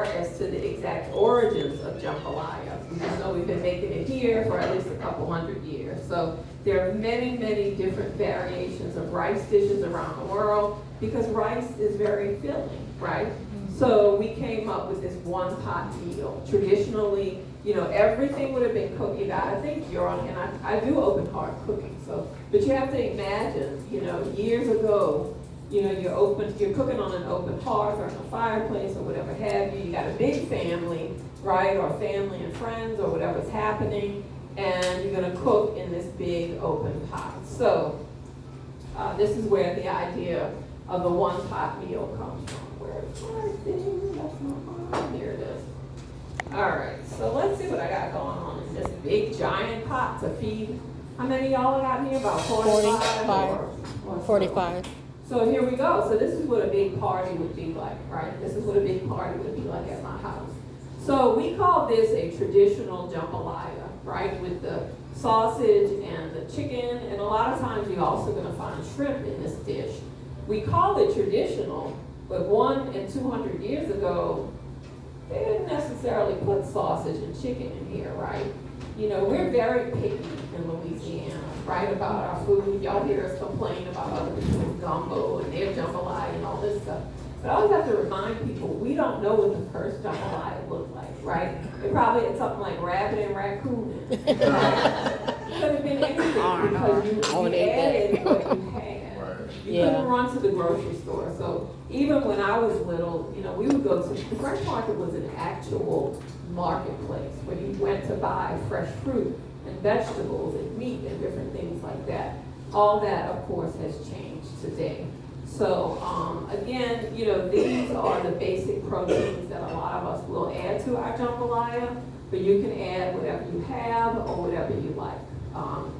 as to the exact origins of jambalaya. We just know we've been making it here for at least a couple hundred years. So there are many, many different variations of rice dishes around the world because rice is very filling, right? So we came up with this one pot meal. Traditionally, everything would have been cooked. I think you're on, and I do open heart cooking. So, but you have to imagine, years ago, you're cooking on an open hearth or in a fireplace or whatever have you. You got a big family, right, or family and friends or whatever's happening, and you're going to cook in this big open pot. So this is where the idea of the one pot meal comes from. Where's my thing? That's not mine. Here it is. All right, so let's see what I got going on in this big giant pot to feed. How many of y'all got here? About 45? 45. So here we go. So this is what a big party would be like, right? This is what a big party would be like at my house. So we call this a traditional jambalaya, right? With the sausage and the chicken, and a lot of times you're also going to find shrimp in this dish. We call it traditional, but 100 and 200 years ago, they didn't necessarily put sausage and chicken in here, right? We're very picky in Louisiana, right, about our food. Y'all hear us complain about other people's gumbo and their jambalaya and all this stuff. But I always have to remind people, we don't know what the first jambalaya looked like, right? It probably had something like rabbit and raccoon in it. It could have been anything because you added what you had. You couldn't run to the grocery store. So even when I was little, we would go to, the fresh market was an actual marketplace where you went to buy fresh fruit and vegetables and meat and different things like that. All that, of course, has changed today. So again, these are the basic proteins that a lot of us will add to our jambalaya, but you can add whatever you have or whatever you like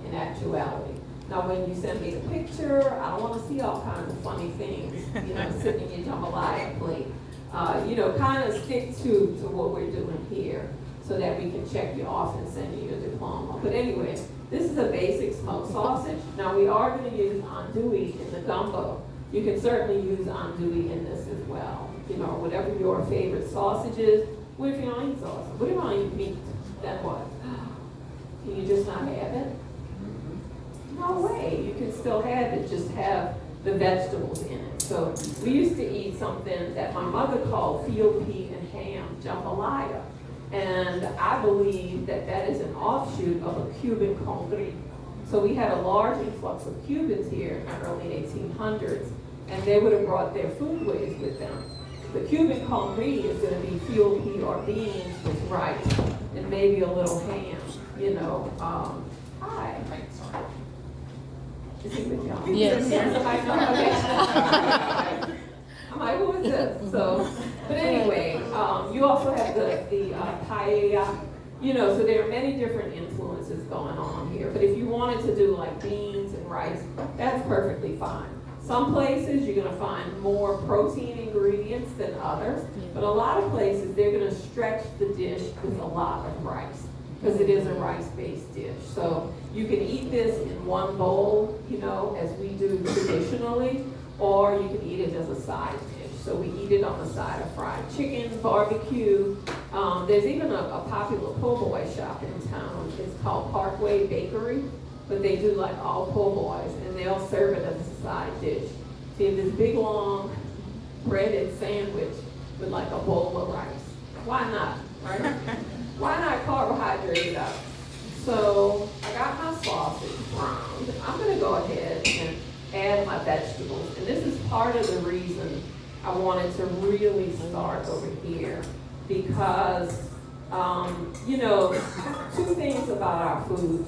in actuality. Now, when you send me the picture, I don't want to see all kinds of funny things, sitting in your jambalaya plate. Kind of stick to what we're doing here so that we can check you off and send you your diploma. But anyway, this is a basic smoked sausage. Now, we are going to use andouille in the gumbo. You can certainly use andouille in this as well. Whatever your favorite sausage is. What if you don't eat sausage? What if you don't eat meat? Then what? Can you just not have it? No way. You can still have it, just have the vegetables in it. So we used to eat something that my mother called field pea and ham jambalaya. And I believe that that is an offshoot of a Cuban congri. So we had a large influx of Cubans here in the early 1800s, and they would have brought their foodways with them. The Cuban congri is going to be field pea or beans with rice and maybe a little ham, Hi. Is he with y'all? Yes. Okay. I'm like, who is this? So, but anyway, you also have the paella, so there are many different influences going on here. But if you wanted to do like beans and rice, that's perfectly fine. Some places you're going to find more protein ingredients than others, but a lot of places they're going to stretch the dish with a lot of rice because it is a rice-based dish. So you can eat this in one bowl, as we do traditionally, or you can eat it as a side dish. So we eat it on the side of fried chicken, barbecue. There's even a popular po' boy shop in town. It's called Parkway Bakery, but they do like all po' boys, and they'll serve it as a side dish. So you have this big, long, breaded sandwich with like a bowl of rice. Why not, right? Why not carbohydrate it up? So I got my sausage browned. I'm going to go ahead and add my vegetables. And this is part of the reason I wanted to really start over here because, two things about our food.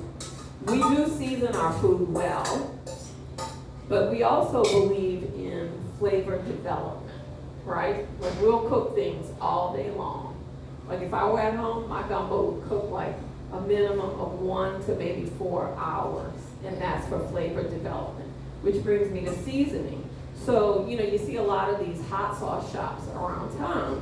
We do season our food well, but we also believe in flavor development, right? Like we'll cook things all day long. Like if I were at home, my gumbo would cook like a minimum of 1 to maybe 4 hours, and that's for flavor development, which brings me to seasoning. So, you see a lot of these hot sauce shops around town,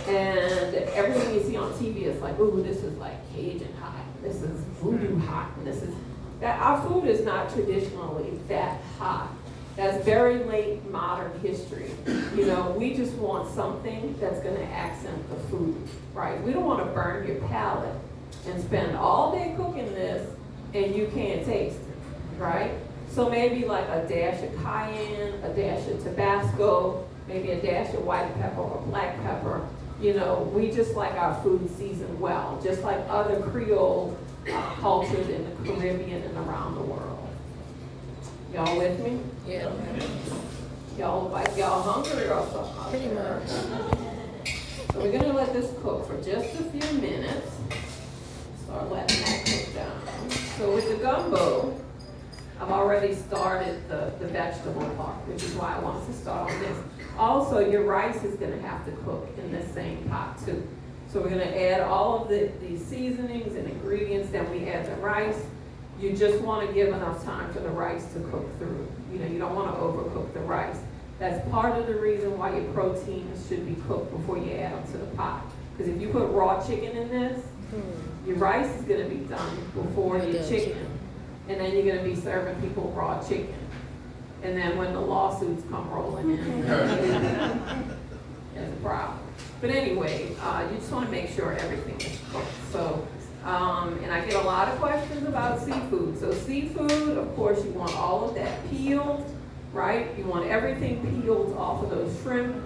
and everything you see on TV is like, ooh, this is like Cajun hot, this is voodoo hot, and this is, that our food is not traditionally that hot. That's very late modern history. We just want something that's going to accent right? We don't want to burn your palate and spend all day cooking this and you can't taste it, right? So maybe like a dash of cayenne, a dash of Tabasco, maybe a dash of white pepper or black pepper. You know, we just like our food seasoned well, just like other Creole cultures in the Caribbean and around the world. Y'all with me? Yeah. Y'all like y'all hungry or something? Pretty much. So we're gonna let this cook for just a few minutes. Start letting that cook down. So with the gumbo, I've already started the vegetable part, which is why I want to start on this. Also, your rice is gonna have to cook in this same pot too. So we're gonna add all of the seasonings and ingredients, then we add the rice. You just wanna give enough time for the rice to cook through. You know, you don't wanna overcook the rice. That's part of the reason why your proteins should be cooked before you add them to the pot. Because if you put raw chicken in this, your rice is gonna be done before your chicken. And then you're gonna be serving people raw chicken. And then when the lawsuits come rolling in, there's a problem. But anyway, you just wanna make sure everything is cooked. So, and I get a lot of questions about seafood. So seafood, of course, you want all of that peeled, right? You want everything peeled off of those shrimp,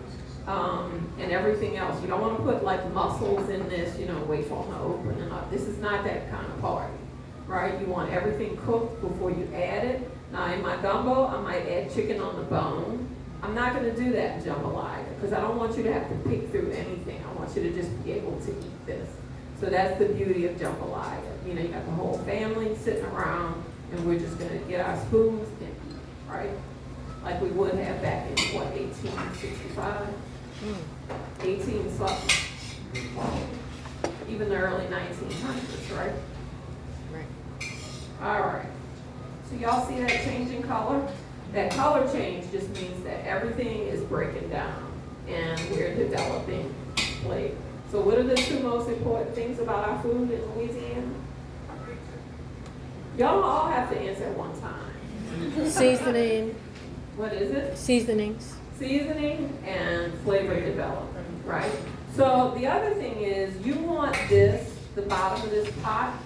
and everything else. You don't wanna put like mussels in this, you know, wait for them to open and up. This is not that kind of party, right? You want everything cooked before you add it. Now in my gumbo, I might add chicken on the bone. I'm not gonna do that in jambalaya, because I don't want you to have to pick through anything. I want you to just be able to eat this. So that's the beauty of jambalaya. You know, you got the whole family sitting around, and we're just gonna get our spoons and eat, right? Like we would have back in, what, 1865? 18 something. Even the early 1900s, right? Right. All right. So y'all see that change in color? That color change just means that everything is breaking down and we're developing flavor. So what are the two most important things about our food in Louisiana? Y'all all have to answer at one time. Seasoning. What is it? Seasonings. Seasoning and flavor development, right? So the other thing is you want this, the bottom of this pot,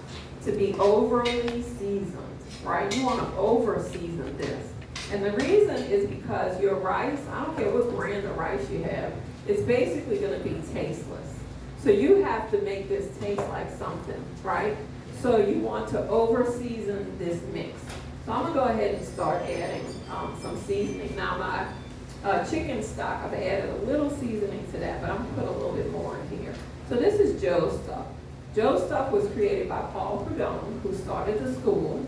to be overly seasoned, right? You want to over season this. And the reason is because your rice, I don't care what brand of rice you have, it's basically going to be tasteless. So you have to make this taste like something, right? So you want to over season this mix. So I'm gonna go ahead and start adding some seasoning. Now my chicken stock, I've added a little seasoning to that, but I'm gonna put a little bit more in here. So this is Joe's stuff. Joe's stuff was created by Paul Prudhomme, who started the school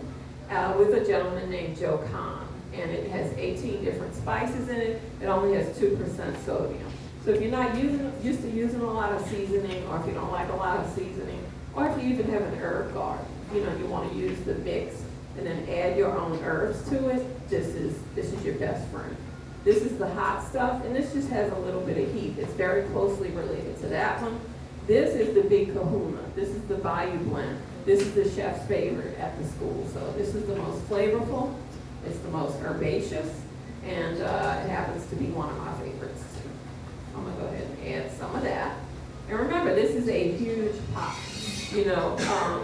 with a gentleman named Joe Kahn. And it has 18 different spices in it. It only has 2% sodium. So if you're not used to using a lot of seasoning, or if you don't like a lot of seasoning, or if you even have an herb garden, you know, you want to use the mix and then add your own herbs to it, this is your best friend. This is the hot stuff, and this just has a little bit of heat. It's very closely related to that one. This is the Big Kahuna. This is the Bayou Blend. This is the chef's favorite at the school. So this is the most flavorful. It's the most herbaceous, and it happens to be one of my favorites too. I'm gonna go ahead and add some of that. And remember, this is a huge pot. You know,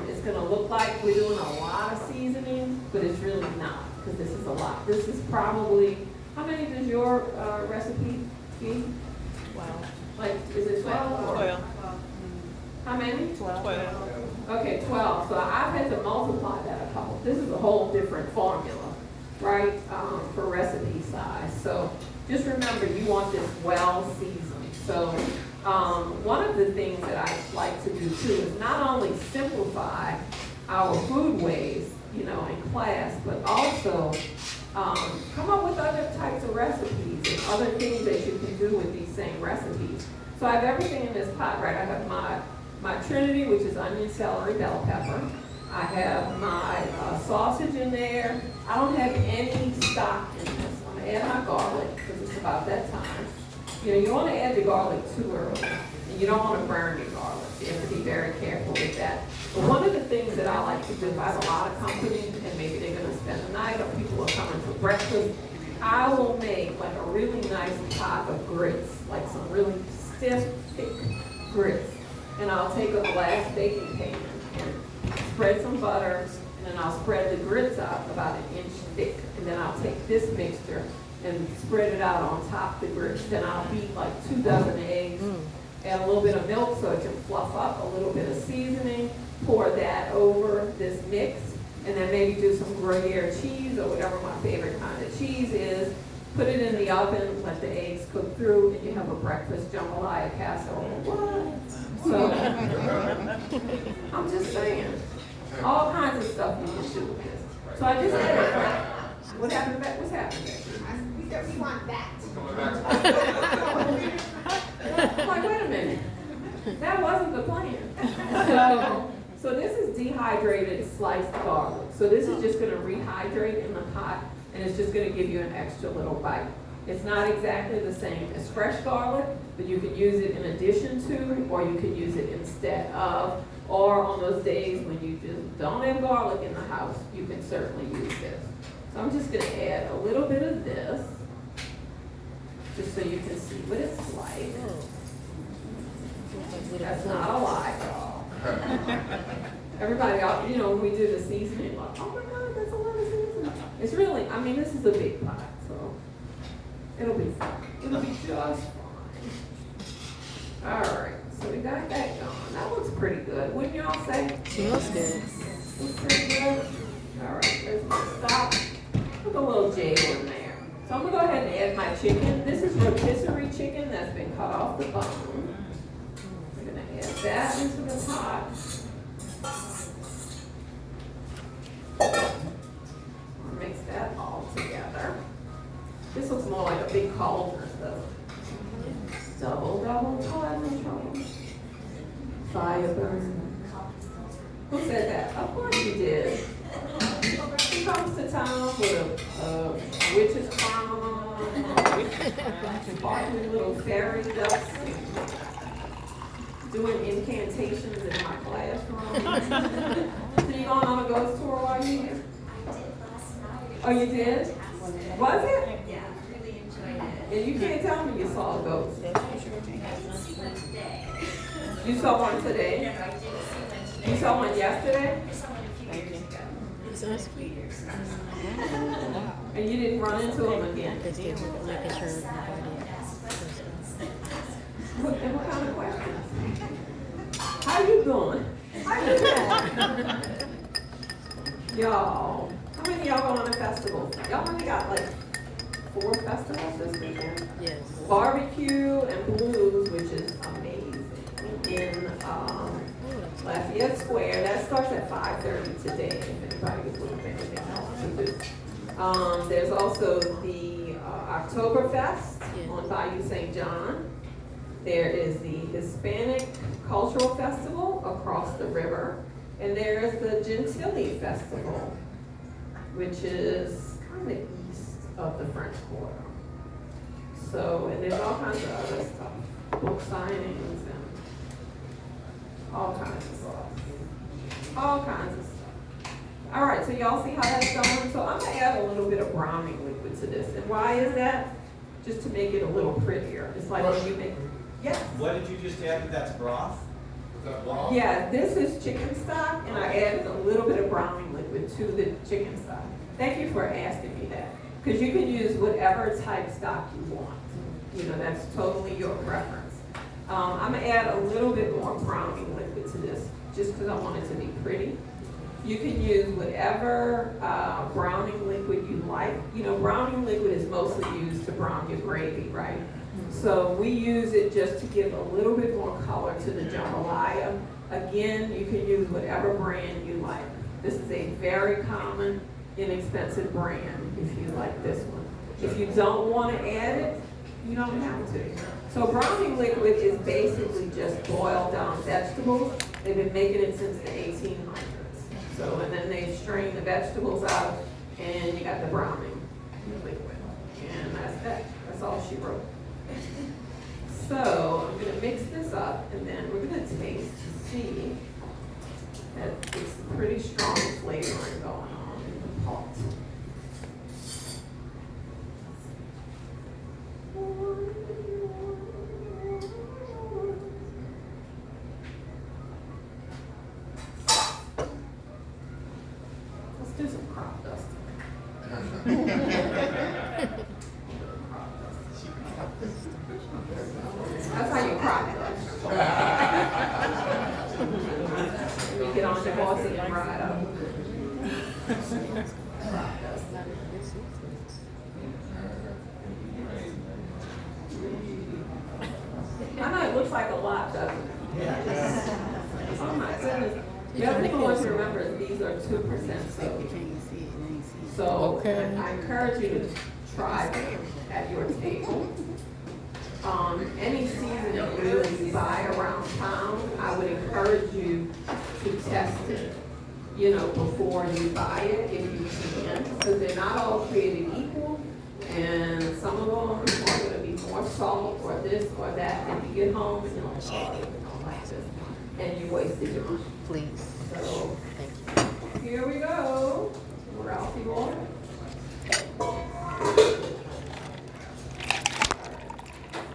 it's gonna look like we're doing a lot of seasoning, but it's really not, because this is a lot. This is probably, how many does your recipe feed? 12. Like, is it 12? Or 12. how many? 12. Okay, 12. So I've had to multiply that a couple. This is a whole different formula, right, for recipe size. So just remember, you want this well seasoned. So one of the things that I like to do too is not only simplify our food ways, you know, in class, but also come up with other types of recipes and other things that you can do with these same recipes. So I have everything in this pot, right? I have my Trinity, which is onion, celery, bell pepper. I have my sausage in there. I don't have any stock in this. I'm gonna add my garlic because it's about that time. You know, you want to add the garlic too early, and you don't want to burn your garlic. You have to be very careful with that. But one of the things that I like to do, if I have a lot of company, and maybe they're going to spend the night, or people are coming for breakfast, I will make like a really nice pot of grits, like some really stiff, thick grits. and I'll take a glass baking pan and spread some butter, and then I'll spread the grits out about an inch thick, and then I'll take this mixture and spread it out on top of the grits. Then I'll beat like 2 dozen eggs, add a little bit of milk so it can fluff up, a little bit of seasoning, pour that over this mix, and then maybe do some Gruyere cheese or whatever my favorite kind of cheese is. Put it in the oven, let the eggs cook through, and you have a breakfast jambalaya casserole. What? So, I'm just saying, all kinds of stuff you can do with this. So I just had it. What happened back? What's happening? We said we want that. Like, wait a minute. That wasn't the plan. So this is dehydrated sliced garlic. So this is just gonna rehydrate in the pot, and it's just gonna give you an extra little bite. It's not exactly the same as fresh garlic, but you can use it in addition to, or you can use it instead of, or on those days when you just don't have garlic in the house, you can certainly use this. So I'm just gonna add a little bit of this, just so you can see what it's like. That's not a lie, y'all. Everybody, you know, when we do the seasoning, like, oh my God, that's a lot of seasoning. It's really, I mean, this is a big pot, so it'll be fine. It'll be just fine. All right, so we got that going. That looks pretty good, wouldn't y'all say? Smells good. Looks pretty good. All right, let's stop. Put a little J in there. So I'm gonna go ahead and add my chicken. This is rotisserie chicken that's been cut off the bone. We're gonna add that into the pot. Mix that all together. This looks more like a big cauldron though. Double trouble. Fire burn. Who said that? Of course you did. He comes to town with a witch's crown, sparkling little fairy dust, doing incantations in my classroom. So you going on a ghost tour while you're here? Oh, you did? Was it? Yeah, really enjoyed it. And you can't tell me you saw a ghost. I didn't see one today. You saw one today? No, I didn't see one today. You saw one yesterday? I saw one a few years ago. Sounds good. And you didn't run into him again? Because they're making sure nobody. What kind of questions? How you doing? How you doing? Y'all, how many of y'all going to festivals? Y'all only got like 4 festivals this weekend. Yes. Barbecue and Blues, which is amazing, in Lafayette Square. That starts at 5:30 today, if anybody was looking for anything else to do. There's also the Oktoberfest on Bayou St. John. There is the Hispanic Cultural Festival across the river. And there's the Gentilly Festival, which is kind of east of the French Quarter. So, and there's all kinds of other stuff, book signings and all kinds of stuff. All kinds of stuff. All right, so y'all see how that's going? So I'm gonna add a little bit of browning liquid to this. And why is that? Just to make it a little prettier. It's like when you make, yes. What did you just add? That's broth? Yeah, this is chicken stock, and I added a little bit of browning liquid to the chicken stock. Thank you for asking me that, because you can use whatever type stock you want. You know, that's totally your preference. I'm gonna add a little bit more browning liquid to this, just because I want it to be pretty. You can use whatever browning liquid you like. You know, browning liquid is mostly used to brown your gravy, right? So we use it just to give a little bit more color to the jambalaya. Again, you can use whatever brand you like. This is a very common, inexpensive brand if you like this one. If you don't want to add it, you don't have to. So browning liquid is basically just boiled down vegetables. They've been making it since the 1800s. So, and then they strain the vegetables out and you got the browning liquid. And that's that. That's all she wrote. So I'm going to mix this up, and then we're going to taste to see that it's pretty strong flavoring going on in the pot. right up. I know it looks like a lot, doesn't it? Oh my goodness. The other thing I want you to remember is these are 2% soda. So Okay. I encourage you to try them at your table. Any seasoning really you buy around town, I would encourage you to test it, before you buy it if you can, because they're not all created equal, and some of them are going to be more salt or this or that, and you get home and you're like, oh, I don't like this, and you wasted your money. Please. So Thank you. here we go. Ralphie water.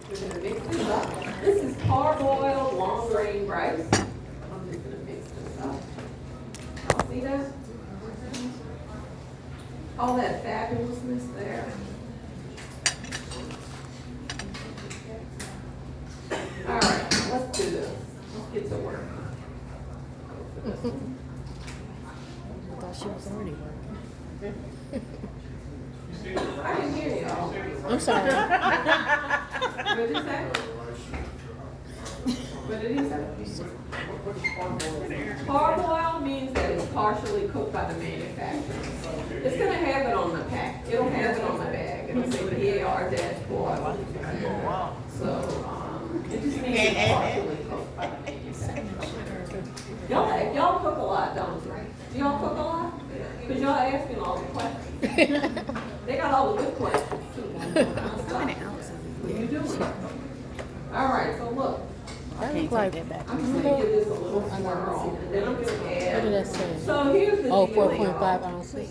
We're gonna mix this up. This is parboiled long grain rice. I'm just gonna mix this up. Y'all see that? All that fabulousness there. All right, let's do this. Let's get to work. I thought she was already working. I didn't hear y'all. I'm sorry. What did you say? What did he say? Parboiled means that it's partially cooked by the manufacturer. It's gonna have it on the pack. It'll have it on the bag. It'll say PAR-boiled. So, it just means it's partially cooked by the manufacturer. Y'all cook a lot, don't you? Do y'all cook a lot? Because y'all asking all the questions. They got all the good questions too. What are you doing? All right, so look. That look like I'm just gonna give this a little swirl, and then I'm gonna add. What did that say? So here's the Oh, deal, 4.5 y'all. ounces.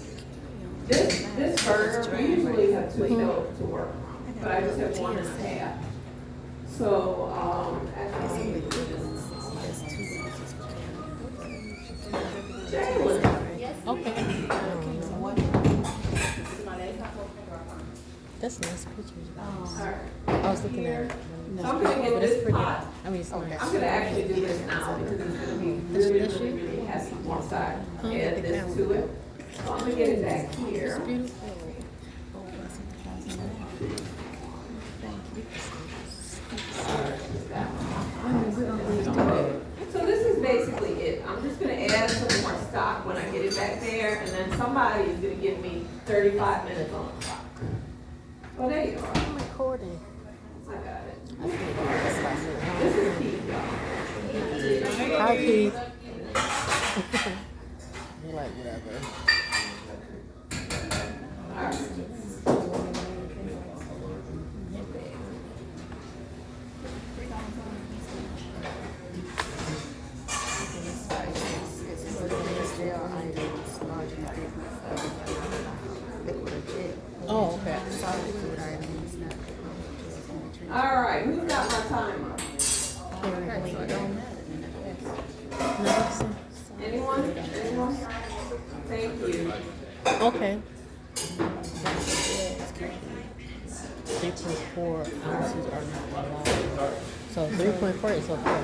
This burger, we usually have two stoves to work from, but I just have one and a half. So, actually, Jalen. Okay. That's nice pictures. All right. I was looking at it. So I'm gonna get But it's this pretty. pot. I mean, it's nice. I'm gonna actually do this now because it's gonna be really heavy once I add this to it. So I'm gonna get it back here. Beautiful. So this is basically it. I'm just gonna add some more stock when I get it back there, and then somebody is gonna give me 35 minutes on the clock. Oh, there you are. I'm recording. I got it. I can't do this. This is Keith, y'all. Hi, Keith. You're like, whatever. All right. Oh, okay. All right, who's got my timer? Anyone? Anyone? Thank you. Okay. 3.4 ounces are not allowed. So 3.4 is okay.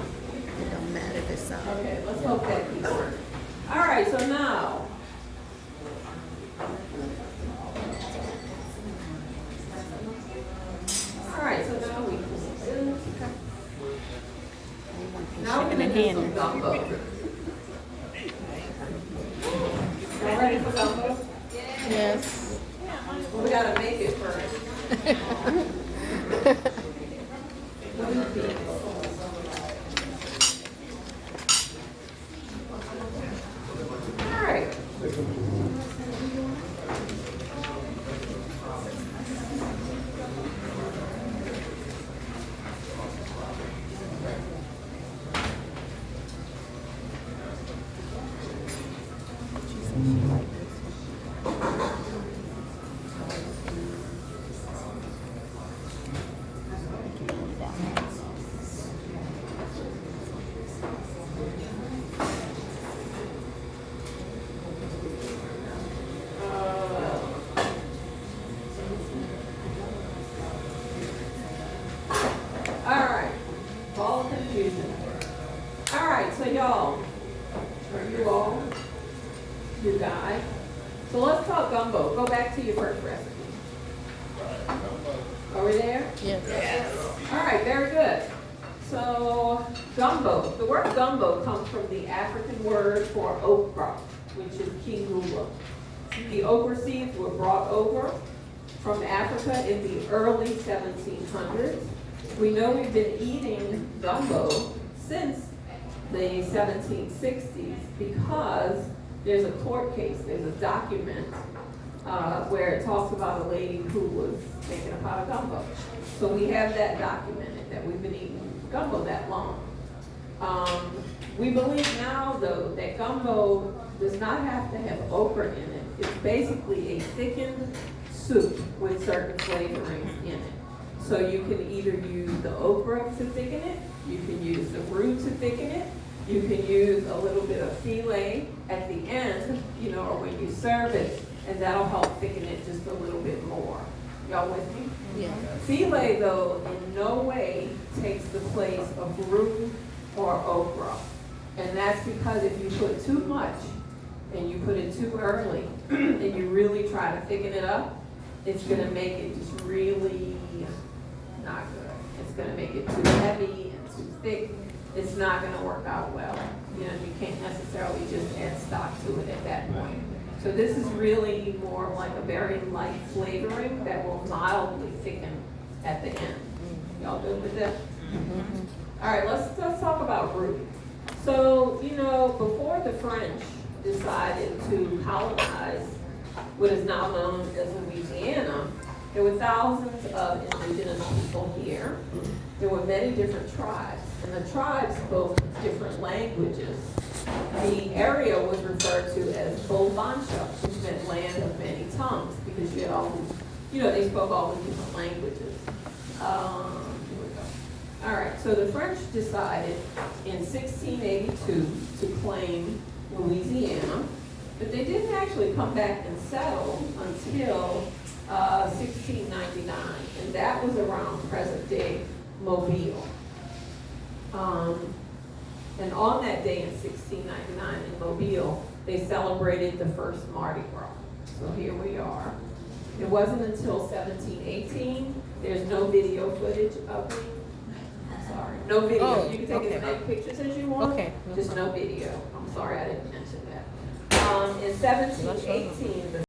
It don't matter if it's solid. Okay, let's hope that keeps working. All right, so now. All right, so now we can now we're gonna do some gumbo. Y'all ready for gumbo? Yes. Well, we gotta make it first. All right. All right, ball of confusion. All right, so y'all, are you all your guide. So let's talk gumbo. Go back to your first recipe. Are we there? Yes. All right, very good. So gumbo. The word gumbo comes from the African word for okra, which is kingula. The okra seeds were brought over from Africa in the early 1700s. We know we've been eating gumbo since the 1760s because there's a court case, there's a document where it talks about a lady who was making a pot of gumbo. So we have that documented, that we've been eating gumbo that long. We believe now, though, that gumbo does not have to have okra in it. It's basically a thickened soup with certain flavorings in it. So you can either use the okra to thicken it, you can use the root to thicken it, you can use a little bit of filet at the end, or when you serve it, and that'll help thicken it just a little bit more. Y'all with me? Yeah. Filet, though, in no way takes the place of root or okra. And that's because if you put too much and you put it too early and you really try to thicken it up, it's gonna make it just really not good. It's gonna make it too heavy and too thick. It's not gonna work out well. You can't necessarily just add stock to it at that point. So this is really more like a very light flavoring that will mildly thicken at the end. Y'all good with that? All right, let's talk about root. So, before the French decided to colonize what is now known as Louisiana, there were thousands of indigenous people here. There were many different tribes, and the tribes spoke different languages. The area was referred to as Bolbancha, which meant land of many tongues, because you had all these, they spoke all the different languages. Here we go. All right, so the French decided in 1682 to claim Louisiana, but they didn't actually come back and settle until 1699, and that was around present-day Mobile. And on that day in 1699 in Mobile, they celebrated the first Mardi Gras. So here we are. It wasn't until 1718. There's no video footage of me. I'm sorry. No video. Oh, You can take as okay. many pictures as you want. Okay. Just no video. I'm sorry I didn't mention that. In 1718, the